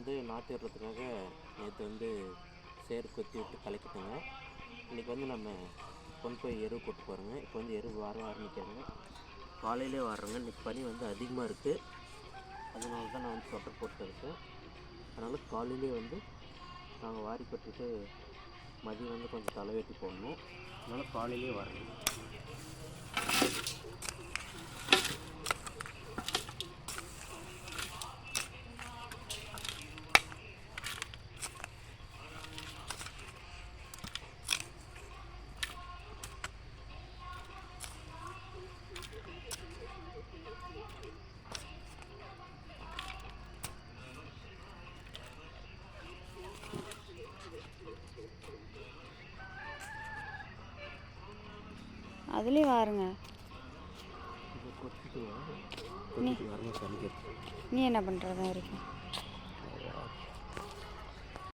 வந்து நாற்று விடுறதுக்காக நேற்று வந்து சேர் கொத்தி விட்டு கலக்கிட்டோங்க. இன்றைக்கி வந்து நம்ம கொண்டு போய் எருவு போட்டு போகிறோங்க. இப்போ வந்து எருவு வர ஆரம்பிக்கிறோங்க. காலையிலே வர்றோங்க. இன்றைக்கி பனி வந்து அதிகமாக இருக்குது. அதனால தான் நான் வந்து ஸ்வெட்டர் போட்டு இருக்கேன். அதனால் காலையிலே வந்து நாங்கள் வாரி கட்டிட்டு மதியம் வந்து கொஞ்சம் தலைவெட்டி போடணும். அதனால் காலையிலே வர்றோங்க. அதுலேயும் வாருங்க. கொத்திட்டு நீ என்ன பண்ணுறதா வரைக்கும்?